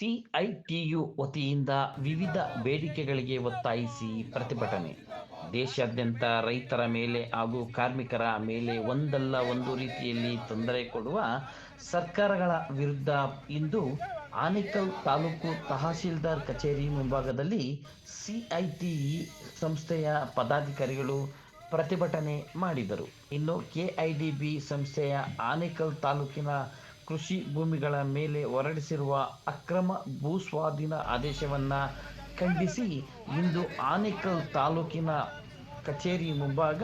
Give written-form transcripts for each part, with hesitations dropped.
CITU ವತಿಯಿಂದ ವಿವಿಧ ಬೇಡಿಕೆಗಳಿಗೆ ಒತ್ತಾಯಿಸಿ ಪ್ರತಿಭಟನೆ. ದೇಶಾದ್ಯಂತ ರೈತರ ಮೇಲೆ ಹಾಗೂ ಕಾರ್ಮಿಕರ ಮೇಲೆ ಒಂದಲ್ಲ ಒಂದು ರೀತಿಯಲ್ಲಿ ತೊಂದರೆ ಕೊಡುವ ಸರ್ಕಾರಗಳ ವಿರುದ್ಧ ಇಂದು ಆನೇಕಲ್ ತಾಲೂಕು ತಹಶೀಲ್ದಾರ್ ಕಚೇರಿ ಮುಂಭಾಗದಲ್ಲಿ ಸಿಐಟಿಇ ಸಂಸ್ಥೆಯ ಪದಾಧಿಕಾರಿಗಳು ಪ್ರತಿಭಟನೆ ಮಾಡಿದರು. ಇನ್ನು ಕೆಐಡಿಬಿ ಸಂಸ್ಥೆಯ ಆನೇಕಲ್ ತಾಲೂಕಿನ ಕೃಷಿ ಭೂಮಿಗಳ ಮೇಲೆ ಹೊರಡಿಸಿರುವ ಅಕ್ರಮ ಭೂಸ್ವಾಧೀನ ಆದೇಶವನ್ನು ಖಂಡಿಸಿ ಇಂದು ಆನೇಕಲ್ ತಾಲೂಕಿನ ಕಚೇರಿ ಮುಂಭಾಗ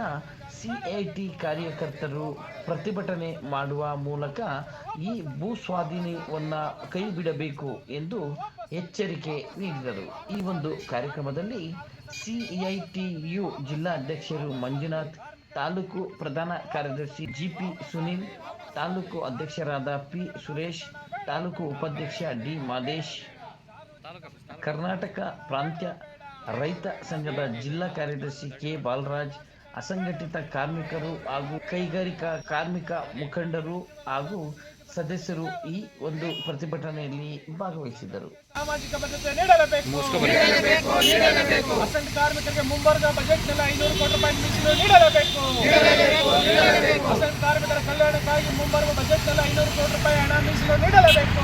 ಸಿಐಟಿ ಕಾರ್ಯಕರ್ತರು ಪ್ರತಿಭಟನೆ ಮಾಡುವ ಮೂಲಕ ಈ ಭೂಸ್ವಾಧೀನವನ್ನು ಕೈಬಿಡಬೇಕು ಎಂದು ಎಚ್ಚರಿಕೆ ನೀಡಿದರು. ಈ ಒಂದು ಕಾರ್ಯಕ್ರಮದಲ್ಲಿ ಸಿಐಟಿಯು ಜಿಲ್ಲಾಧ್ಯಕ್ಷರು ಮಂಜುನಾಥ್, ತಾಲೂಕು ಪ್ರಧಾನ ಕಾರ್ಯದರ್ಶಿ ಜಿಪಿ ಸುನೀಲ್, ತಾಲೂಕು ಅಧ್ಯಕ್ಷರಾದ ಪಿ ಸುರೇಶ್, ತಾಲೂಕು ಉಪಾಧ್ಯಕ್ಷ ಡಿ ಮಾದೇಶ್, ಕರ್ನಾಟಕ ಪ್ರಾಂತ್ಯ ರೈತ ಸಂಘದ ಜಿಲ್ಲಾ ಕಾರ್ಯದರ್ಶಿ ಕೆ ಬಾಲರಾಜ್, ಅಸಂಘಟಿತ ಕಾರ್ಮಿಕರು ಹಾಗೂ ಕೈಗಾರಿಕಾ ಕಾರ್ಮಿಕ ಮುಖಂಡರು ಹಾಗೂ ಸದಸ್ಯರು ಈ ಒಂದು ಪ್ರತಿಭಟನೆಯಲ್ಲಿ ಭಾಗವಹಿಸಿದರು. ಸಾಮಾಜಿಕ ಭದ್ರತೆ ನೀಡಲೇಬೇಕು. ಅಸಂಘಟಿತ ಕಾರ್ಮಿಕರಿಗೆ ಮುಂಬರುವ ಬಜೆಟ್ನಲ್ಲಿ 500 ಕೋಟಿ ರೂಪಾಯಿ ಮೀಸಲು ನೀಡಲೇಬೇಕು. ಅಸಂಘಟಿತ ಕಾರ್ಮಿಕರ ಕಲ್ಯಾಣಕ್ಕಾಗಿ ಮುಂಬರುವ ಬಜೆಟ್ನಲ್ಲಿ 500 ಕೋಟಿ ರೂಪಾಯಿ ಹಣ ಮೀಸಲು ನೀಡಲೇಬೇಕು.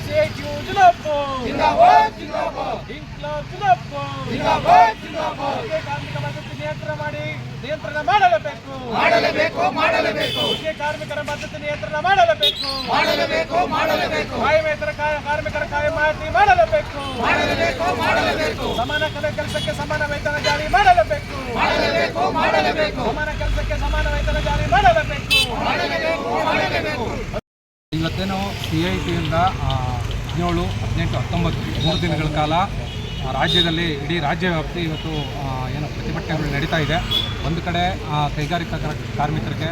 ಸಿಐಟಿಯು ಜಿಂದಾಬಾದ್, ಇನ್ಕ್ಲಾಬ್ ಜಿಂದಾಬಾದ್. ಕಾರ್ಮಿಕ ಭದ್ರತೆ ನಿಯಂತ್ರಣ ಮಾಡಲೇಬೇಕು. ಕಾರ್ಮಿಕರ ಭದ್ರತೆ ನಿಯಂತ್ರಣ ಮಾಡಲೇಬೇಕು. ಕಾರ್ಮಿಕರ ಕಾಯಂ ಮಾಹಿತಿ ಮಾಡಲೇಬೇಕು. ಸಮಾನ ಕೆಲಸಕ್ಕೆ ಸಮಾನ ವೇತನ ಜಾರಿ ಮಾಡಲೇಬೇಕು. ಸಮಾನ ಕೆಲಸಕ್ಕೆ ಸಮಾನ ವೇತನ ಜಾರಿ ಮಾಡಲೇಬೇಕು. ಇವತ್ತೇನು ಸಿಐಟಿಯಿಂದ 17, 18, 19 3 ದಿನಗಳ ಕಾಲ ರಾಜ್ಯದಲ್ಲಿ ಇಡೀ ರಾಜ್ಯ ವ್ಯಾಪ್ತಿ ಇವತ್ತು ಏನು ಪ್ರತಿಭಟನೆಗಳು ನಡೀತಾ ಇದೆ. ಒಂದು ಕಡೆ ಕೈಗಾರಿಕಾ ಕಾರ್ಮಿಕರಿಗೆ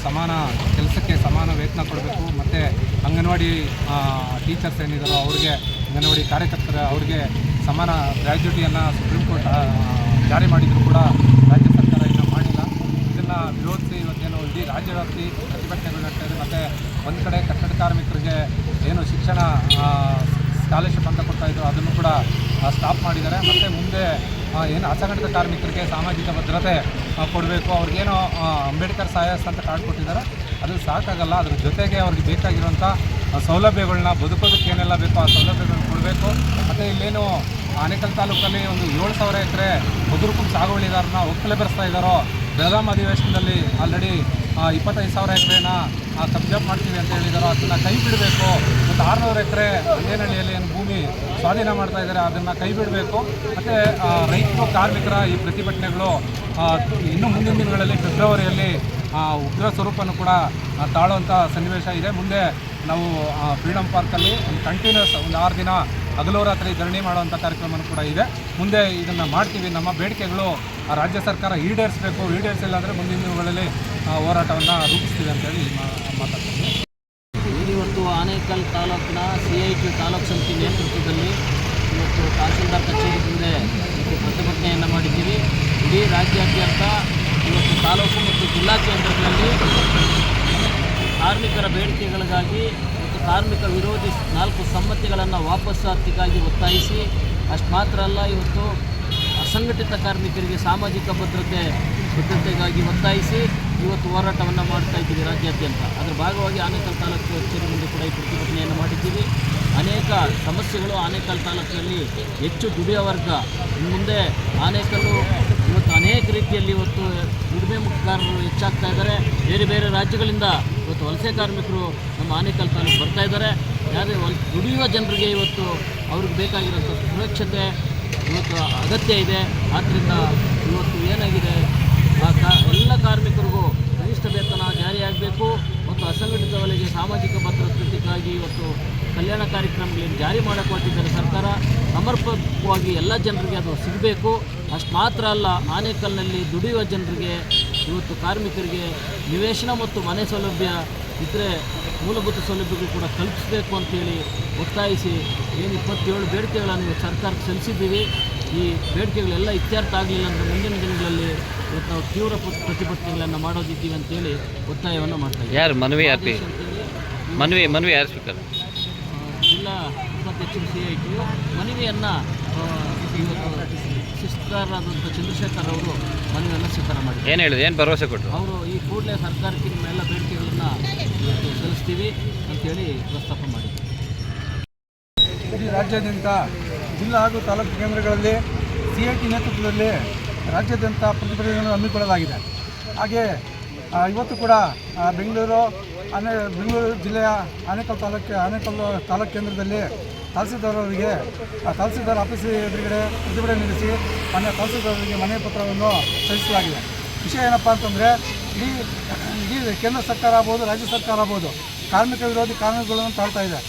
ಸಮಾನ ಕೆಲಸಕ್ಕೆ ಸಮಾನ ವೇತನ ಕೊಡಬೇಕು, ಮತ್ತು ಅಂಗನವಾಡಿ ಟೀಚರ್ಸ್ ಏನಿದ್ದಾರೋ ಅವ್ರಿಗೆ, ಅಂಗನವಾಡಿ ಕಾರ್ಯಕರ್ತರ ಅವ್ರಿಗೆ ಸಮಾನ ಗ್ರ್ಯಾಜ್ಯುಟಿಯನ್ನು ಸುಪ್ರೀಂ ಕೋರ್ಟ್ ಜಾರಿ ಮಾಡಿದರೂ ಕೂಡ ರಾಜ್ಯ ಸರ್ಕಾರ ಇನ್ನೂ ಮಾಡಿಲ್ಲ. ಇದನ್ನು ವಿರೋಧಿಸಿ ಇವತ್ತೇನು ಇಡೀ ರಾಜ್ಯ ವ್ಯಾಪ್ತಿ ಪ್ರತಿಭಟನೆಗಳು ನಡೀತಾ ಇದೆ. ಮತ್ತು ಒಂದು ಕಡೆ ಕಟ್ಟಡ ಕಾರ್ಮಿಕರಿಗೆ ಏನು ಶಿಕ್ಷಣ ಸ್ಕಾಲರ್ಶಿಪ್ ಅಂತ ಕೊಡ್ತಾಯಿದ್ರು ಅದನ್ನು ಕೂಡ ಸ್ಟಾಪ್ ಮಾಡಿದ್ದಾರೆ. ಮತ್ತು ಮುಂದೆ ಏನು ಅಸಂಘಟಿತ ಕಾರ್ಮಿಕರಿಗೆ ಸಾಮಾಜಿಕ ಭದ್ರತೆ ಕೊಡಬೇಕು. ಅವ್ರಿಗೇನೋ ಅಂಬೇಡ್ಕರ್ ಸಹಾಯಸ್ ಅಂತ ಕಾರ್ಡ್ ಕೊಟ್ಟಿದ್ದಾರೆ, ಅದು ಸಾಕಾಗಲ್ಲ. ಅದ್ರ ಜೊತೆಗೆ ಅವ್ರಿಗೆ ಬೇಕಾಗಿರುವಂಥ ಸೌಲಭ್ಯಗಳನ್ನ ಬದುಕೋದಕ್ಕೆ ಏನೆಲ್ಲ ಬೇಕೋ ಆ ಸೌಲಭ್ಯಗಳನ್ನ ಕೊಡಬೇಕು. ಮತ್ತು ಇಲ್ಲೇನು ಆನೇಕಲ್ ತಾಲೂಕಲ್ಲಿ ಒಂದು 7,000 ಎಕರೆ ಬದುರುಕು ಸಾಗುವಳಿದಾರನ ಒಕ್ಕಲೆಬರಿಸ್ತಾ ಇದ್ದಾರೋ, ಬೆಳಗಾಂ ಅಧಿವೇಶನದಲ್ಲಿ ಆಲ್ರೆಡಿ 25,000 ಎಕರೆನ ಕಬ್ಜಾ ಮಾಡ್ತೀವಿ ಅಂತ ಹೇಳಿದಾರೋ ಅದನ್ನು ಕೈ ಬಿಡಬೇಕು. ಮತ್ತು 600 ಎಕರೆ ಅಂದೇನಹಳ್ಳಿಯಲ್ಲಿ ಏನು ಭೂಮಿ ಸ್ವಾಧೀನ ಮಾಡ್ತಾ ಇದ್ದಾರೆ ಅದನ್ನು ಕೈ ಬಿಡಬೇಕು. ಮತ್ತು ರೈತರು ಕಾರ್ಮಿಕರ ಈ ಪ್ರತಿಭಟನೆಗಳು ಇನ್ನು ಮುಂದಿನ ದಿನಗಳಲ್ಲಿ ಫೆಬ್ರವರಿಯಲ್ಲಿ ಉಗ್ರ ಸ್ವರೂಪವನ್ನು ಕೂಡ ತಾಳುವಂಥ ಸನ್ನಿವೇಶ ಇದೆ. ಮುಂದೆ ನಾವು ಫ್ರೀಡಮ್ ಪಾರ್ಕಲ್ಲಿ ಒಂದು ಕಂಟಿನ್ಯೂಸ್ ಒಂದು 6 ದಿನ ಹಗಲು ರಾತ್ರಿ ಧರಣಿ ಮಾಡುವಂಥ ಕಾರ್ಯಕ್ರಮ ಕೂಡ ಇದೆ. ಮುಂದೆ ಇದನ್ನು ಮಾಡ್ತೀವಿ. ನಮ್ಮ ಬೇಡಿಕೆಗಳು ರಾಜ್ಯ ಸರ್ಕಾರ ಈಡೇರಿಸಬೇಕು. ಈಡೇರಿಸಿಲ್ಲ ಅಂದರೆ ಮುಂದಿನ ದಿನಗಳಲ್ಲಿ ಹೋರಾಟವನ್ನು ರೂಪಿಸ್ತೀವಿ ಅಂತೇಳಿ ಮಾತಾಡ್ತೀವಿ. ಇವತ್ತು ಆನೇಕಲ್ ತಾಲೂಕಿನ ಸಿಐಟಿ ತಾಲೂಕು ಸಮಿತಿ ನೇತೃತ್ವದಲ್ಲಿ ಇವತ್ತು ತಹಶೀಲ್ದಾರ್ ಕಚೇರಿ ಮುಂದೆ ಪ್ರತಿಭಟನೆಯನ್ನು ಮಾಡಿದ್ದೀವಿ. ಇಡೀ ರಾಜ್ಯಾದ್ಯಂತ ಇವತ್ತು ತಾಲೂಕು ಮತ್ತು ಜಿಲ್ಲಾ ಕೇಂದ್ರಗಳಲ್ಲಿ ಕಾರ್ಮಿಕರ ಬೇಡಿಕೆಗಳಿಗಾಗಿ ಮತ್ತು ಕಾರ್ಮಿಕ ವಿರೋಧಿ 4 ಸಮ್ಮತಿಗಳನ್ನು ವಾಪಸ್ಸಾತಿಗಾಗಿ ಒತ್ತಾಯಿಸಿ, ಅಷ್ಟು ಮಾತ್ರ ಅಲ್ಲ, ಇವತ್ತು ಅಸಂಘಟಿತ ಕಾರ್ಮಿಕರಿಗೆ ಸಾಮಾಜಿಕ ಭದ್ರತೆಗಾಗಿ ಒತ್ತಾಯಿಸಿ ಇವತ್ತು ಹೋರಾಟವನ್ನು ಮಾಡ್ತಾ ಇದ್ದೀವಿ ರಾಜ್ಯಾದ್ಯಂತ. ಅದರ ಭಾಗವಾಗಿ ಆನೇಕಲ್ ತಾಲೂಕು ಕಚೇರಿ ಮುಂದೆ ಕೂಡ ಈ ಪ್ರತಿಭಟನೆಯನ್ನು ಮಾಡಿದ್ದೀವಿ. ಅನೇಕ ಸಮಸ್ಯೆಗಳು ಆನೇಕಲ್ ತಾಲೂಕಿನಲ್ಲಿ ಹೆಚ್ಚು ದುಡಿಯೋ ವರ್ಗ ಮುಂದೆ ಆನೇಕಲ್ಲು ಇವತ್ತು ಅನೇಕ ರೀತಿಯಲ್ಲಿ ಇವತ್ತು ದುಡಿಮೆ ಮುಖಗಾರರು ಹೆಚ್ಚಾಗ್ತಾ ಇದ್ದಾರೆ. ಬೇರೆ ಬೇರೆ ರಾಜ್ಯಗಳಿಂದ ಇವತ್ತು ವಲಸೆ ಕಾರ್ಮಿಕರು ನಮ್ಮ ಆನೇಕಲ್ ತಾಲೂಕು ಬರ್ತಾ ಇದ್ದಾರೆ. ಯಾವುದೇ ದುಡಿಯುವ ಜನರಿಗೆ ಇವತ್ತು ಅವ್ರಿಗೆ ಬೇಕಾಗಿರೋಂಥ ಸುರಕ್ಷತೆ ಇವತ್ತು ಅಗತ್ಯ ಇದೆ. ಆದ್ದರಿಂದ ಇವತ್ತು ಏನಾಗಿದೆ, ಎಲ್ಲ ಕಾರ್ಮಿಕರಿಗೂ ಕನಿಷ್ಠ ವೇತನ ಜಾರಿಯಾಗಬೇಕು ಮತ್ತು ಅಸಂಘಟಿತ ವಲಯಕ್ಕೆ ಸಾಮಾಜಿಕ ಭದ್ರತೆಗಾಗಿ ಇವತ್ತು ಕಲ್ಯಾಣ ಕಾರ್ಯಕ್ರಮಗಳನ್ನು ಜಾರಿ ಮಾಡಿಕೊಟ್ಟಿದ್ದಾರೆ ಸರ್ಕಾರ. ಸಮರ್ಪಕವಾಗಿ ಎಲ್ಲ ಜನರಿಗೆ ಅದು ಸಿಗಬೇಕು. ಅಷ್ಟು ಮಾತ್ರ ಅಲ್ಲ, ಆನೇಕಲ್ನಲ್ಲಿ ದುಡಿಯುವ ಜನರಿಗೆ ಇವತ್ತು ಕಾರ್ಮಿಕರಿಗೆ ನಿವೇಶನ ಮತ್ತು ಮನೆ ಸೌಲಭ್ಯ ಇತರೆ ಮೂಲಭೂತ ಸೌಲಭ್ಯಗಳು ಕೂಡ ಕಲ್ಪಿಸಬೇಕು ಅಂತೇಳಿ ಒತ್ತಾಯಿಸಿ ಏನು 27 ಬೇಡಿಕೆಗಳನ್ನು ಸರ್ಕಾರಕ್ಕೆ ಸಲ್ಲಿಸಿದ್ದೀವಿ. ಈ ಬೇಡಿಕೆಗಳೆಲ್ಲ ಇತ್ಯರ್ಥ ಆಗಲಿಲ್ಲ ಅಂದರೆ ಮುಂದಿನ ದಿನಗಳಲ್ಲಿ ಇವತ್ತು ನಾವು ತೀವ್ರ ಪ್ರತಿಭಟನೆಗಳನ್ನು ಮಾಡೋದಿದ್ದೀವಿ ಅಂತೇಳಿ ಒತ್ತಾಯವನ್ನು ಮಾಡ್ತಾ ಇದ್ದೀವಿ. ಮನವಿ ಯಾರು ಸ್ವೀಕಾರ? ಜಿಲ್ಲಾ ಮತ್ತು HCIT ಮನವಿಯನ್ನು ಶಿಸ್ತಾರಾದಂಥ ಚಂದ್ರಶೇಖರ್ ಅವರು ಮನವಿಯನ್ನು ಸ್ವೀಕಾರ ಮಾಡಿದ್ದಾರೆ. ಏನು ಹೇಳಿದ್ರು, ಏನು ಭರವಸೆ ಕೊಟ್ಟರು? ಅವರು ಈ ಕೂಡಲೇ ಸರ್ಕಾರಕ್ಕೆ ನಿಮ್ಮೆಲ್ಲ ಬೇಡಿಕೆಗಳನ್ನು ಇವತ್ತು ಸಲ್ಲಿಸ್ತೀವಿ ಅಂತೇಳಿ ಪ್ರಸ್ತಾಪ ಮಾಡಿದ್ದಾರೆ. ಇಡೀ ರಾಜ್ಯಾದ್ಯಂತ ಜಿಲ್ಲಾ ಹಾಗೂ ತಾಲೂಕು ಕೇಂದ್ರಗಳಲ್ಲಿ CIT ನೇತೃತ್ವದಲ್ಲಿ ರಾಜ್ಯಾದ್ಯಂತ ಪ್ರತಿಭಟನೆಯನ್ನು ಹಮ್ಮಿಕೊಳ್ಳಲಾಗಿದೆ. ಹಾಗೆ ಇವತ್ತು ಕೂಡ ಬೆಂಗಳೂರು ಜಿಲ್ಲೆಯ ಆನೇಕಲ್ ತಾಲೂಕು ಕೇಂದ್ರದಲ್ಲಿ ತಹಸೀಲ್ದಾರರಿಗೆ ತಹಸೀಲ್ದಾರ್ ಆಫೀಸ್ ಎದುರುಗಡೆ ಪ್ರತಿಭಟನೆ ನಡೆಸಿ ಮಾನ್ಯ ತಹಸೀಲ್ದಾರರಿಗೆ ಮನವಿ ಪತ್ರವನ್ನು ಸಲ್ಲಿಸಲಾಗಿದೆ. ವಿಷಯ ಏನಪ್ಪ ಅಂತಂದರೆ ಇಡೀ ಕೇಂದ್ರ ಸರ್ಕಾರ ಆಗ್ಬೋದು, ರಾಜ್ಯ ಸರ್ಕಾರ ಆಗ್ಬೋದು, ಕಾರ್ಮಿಕ ವಿರೋಧಿ ಕಾನೂನುಗಳನ್ನು ತಾಳ್ತಾ ಇದೆ.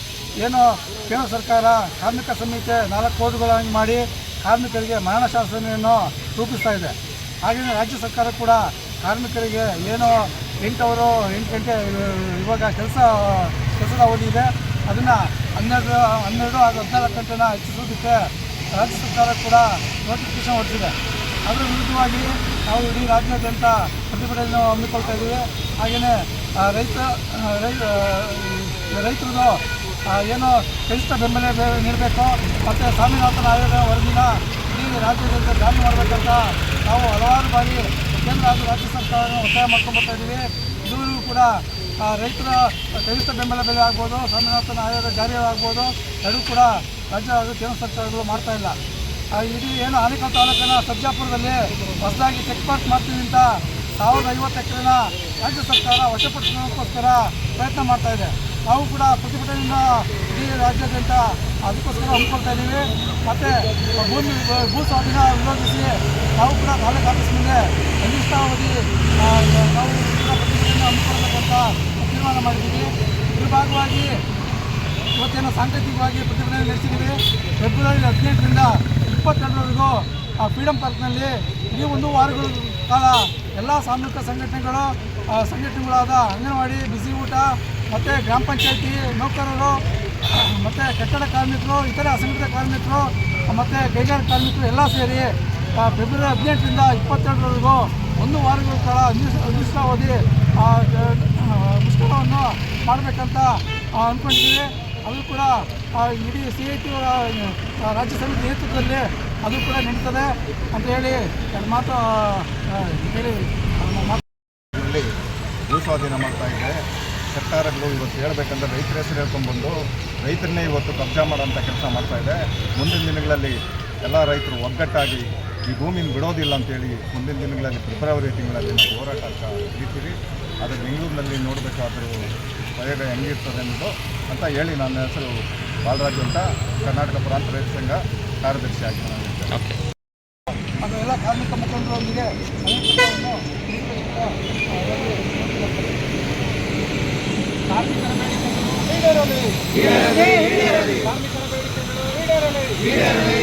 ಏನು ಕೇಂದ್ರ ಸರ್ಕಾರ ಕಾರ್ಮಿಕ ಸಂಹಿತೆ 4 ಕೋಡ್ಗಳನ್ನು ಮಾಡಿ ಕಾರ್ಮಿಕರಿಗೆ ಮರಣ ಶಾಸನೆಯನ್ನು ರೂಪಿಸ್ತಾ ಇದೆ. ಹಾಗೆಯೇ ರಾಜ್ಯ ಸರ್ಕಾರ ಕೂಡ ಕಾರ್ಮಿಕರಿಗೆ ಏನು 8 ಗಂಟೆ ಇವಾಗ ಕೆಲಸದ ಅವಧಿ ಇದೆ, ಅದನ್ನು 12 ಹಾಗೂ 14 ಗಂಟೆನ ಹೆಚ್ಚಿಸೋದಕ್ಕೆ ರಾಜ್ಯ ಸರ್ಕಾರ ಕೂಡ ನೋಟಿಫಿಕೇಶನ್ ಹೊರಡಿಸಿದೆ. ಅದರ ವಿರುದ್ಧವಾಗಿ ನಾವು ಇಡೀ ರಾಜ್ಯಾದ್ಯಂತ ಪ್ರತಿಭಟನೆಯನ್ನು ಹಮ್ಮಿಕೊಳ್ತಾ ಇದ್ದೀವಿ. ಹಾಗೆಯೇ ರೈತರದು ಏನು ಕನಿಷ್ಠ ಬೆಂಬಲ ನೀಡಬೇಕು ಮತ್ತು ಸ್ವಾಮಿನಾಥನ್ ಆಯೋಗ ವರದಿನ ಇಡೀ ರಾಜ್ಯಾದ್ಯಂತ ಜಾರಿ ಮಾಡಬೇಕಂತ ನಾವು ಹಲವಾರು ಬಾರಿ ಕೇಂದ್ರ ಹಾಗೂ ರಾಜ್ಯ ಸರ್ಕಾರವನ್ನು ಒತ್ತಾಯ ಮಾಡ್ಕೊಂಡ್ಬರ್ತಾ ಇದ್ದೀವಿ. ಇದುವರೆಗೂ ಕೂಡ ರೈತರ ಕನಿಷ್ಠ ಬೆಂಬಲ ಬೆಲೆ ಆಗ್ಬೋದು, ಸ್ವಾಮಿನಾಥನ್ ಆಯೋಗ ಜಾರಿ ಆಗ್ಬೋದು, ಎರಡೂ ಕೂಡ ರಾಜ್ಯ ಹಾಗೂ ಕೇಂದ್ರ ಸರ್ಕಾರಗಳು ಮಾಡ್ತಾ ಇಲ್ಲ. ಇಡೀ ಏನು ಆನೇಕಲ್ ತಾಲೂಕಿನ ಸರ್ಜಾಪುರದಲ್ಲಿ ಹೊಸದಾಗಿ ಚೆಕ್ ಪಾರ್ಕ್ ಮಾಡ್ತೀವಿ ಅಂತ 1050 ಎಕರೆನ ರಾಜ್ಯ ಸರ್ಕಾರ ವಶಪಡಿಸೋದಕ್ಕೋಸ್ಕರ ಪ್ರಯತ್ನ ಮಾಡ್ತಾ ಇದೆ. ನಾವು ಕೂಡ ಪ್ರತಿಭಟನೆಯಿಂದ ಇಡೀ ರಾಜ್ಯಾದ್ಯಂತ ಅದಕ್ಕೋಸ್ಕರ ಹಮ್ಮಿಕೊಳ್ತಾ ಇದ್ದೀವಿ. ಮತ್ತು ಭೂ ಸ್ವಾಧೀನ ವಿರೋಧಿಸಿ ನಾವು ಕೂಡ ತಾಲೂಕು ಆಫೀಸ್ ಮುಂದೆ ಅನಿಷ್ಟಾವಧಿ ನಾವು ಕೂಡ ಪ್ರತಿಭಟನೆಯನ್ನು ಹಮ್ಮಿಕೊಳ್ಬೇಕಂತ ತೀರ್ಮಾನ ಮಾಡಿದ್ದೀವಿ. ಇದ್ರ ಭಾಗವಾಗಿ ಇವತ್ತೇನೋ ಸಾಂಕೇತಿಕವಾಗಿ ಪ್ರತಿಭಟನೆ ನಡೆಸಿದ್ದೀವಿ. ಫೆಬ್ರವರಿ 18ರಿಂದ 22ರವರೆಗೂ ಫ್ರೀಡಮ್ ಪಾರ್ಕ್ನಲ್ಲಿ ಈ 1 ವಾರಗಳ ಕಾಲ ಎಲ್ಲ ಸಾಮೂಹಿಕ ಸಂಘಟನೆಗಳಾದ ಅಂಗನವಾಡಿ, ಬಿಸಿ ಊಟ ಮತ್ತು ಗ್ರಾಮ ಪಂಚಾಯತಿ ನೌಕರರು ಮತ್ತು ಕಟ್ಟಡ ಕಾರ್ಮಿಕರು, ಇತರೆ ಅಸಂಘಟಿತ ಕಾರ್ಮಿಕರು ಮತ್ತು ಕೈಗಾರಿಕಾ ಕಾರ್ಮಿಕರು ಎಲ್ಲ ಸೇರಿ ಫೆಬ್ರವರಿ 18ರಿಂದ 22ರವರೆಗೂ 1 ವಾರಗಳ ಕಾಲ ಅನಿಷ್ಟಾವಧಿ ಮುಷ್ಕರವನ್ನು ಮಾಡಬೇಕಂತ ಅಂದ್ಕೊಂಡಿದ್ದೀವಿ. ಅದು ಕೂಡ ಇಡೀ CIT ರಾಜ್ಯ ಸಮಿತಿ ನೇತೃತ್ವದಲ್ಲಿ ಅದು ಕೂಡ ನಡೀತದೆ ಅಂತ ಹೇಳಿ ಮಾತು ಹೇಳಿ ಭೂ ಸ್ವಾಧೀನ ಮಾಡ್ತಾ ಇದೆ. ಸರ್ಕಾರಗಳು ಇವತ್ತು ಹೇಳಬೇಕಂದ್ರೆ ರೈತರ ಹೆಸರು ಹೇಳ್ಕೊಂಡ್ಬಂದು ರೈತರನ್ನೇ ಇವತ್ತು ಕಬ್ಜಾ ಮಾಡೋಂಥ ಕೆಲಸ ಮಾಡ್ತಾಯಿದೆ. ಮುಂದಿನ ದಿನಗಳಲ್ಲಿ ಎಲ್ಲ ರೈತರು ಒಗ್ಗಟ್ಟಾಗಿ ಈ ಭೂಮಿನ ಬಿಡೋದಿಲ್ಲ ಅಂತೇಳಿ ಮುಂದಿನ ದಿನಗಳಲ್ಲಿ ಫೆಬ್ರವರಿ ತಿಂಗಳಲ್ಲಿ ನಾವು ಹೋರಾಟ ಹಿಡಿತೀವಿ. ಅದು ಬೆಂಗಳೂರಿನಲ್ಲಿ ನೋಡಬೇಕಾದ್ರೂ ಪರೇಡ್ ಹೆಂಗಿರ್ತದೆ ಅನ್ನೋದು ಅಂತ ಹೇಳಿ ನನ್ನ ಹೆಸರು ಬಾಲರಾಜು ಅಂತ, ಕರ್ನಾಟಕ ಪ್ರಾಂತ ರೈತ ಸಂಘ ಕಾರ್ಯದರ್ಶಿಯಾಗಿ ನಾನು ಹೇಳ್ತೇನೆ. ಅದು ಎಲ್ಲ ಕಾರ್ಮಿಕ ಮುಖಂಡರೊಂದಿಗೆ ಕಾರ್ಮಿಕರ ಬೇಡಿಕೆಗಳು ಈಡೇರಲಿ, ಕಾರ್ಮಿಕರ ಬೇಡಿಕೆಗಳು ಈಡೇರಲಿ.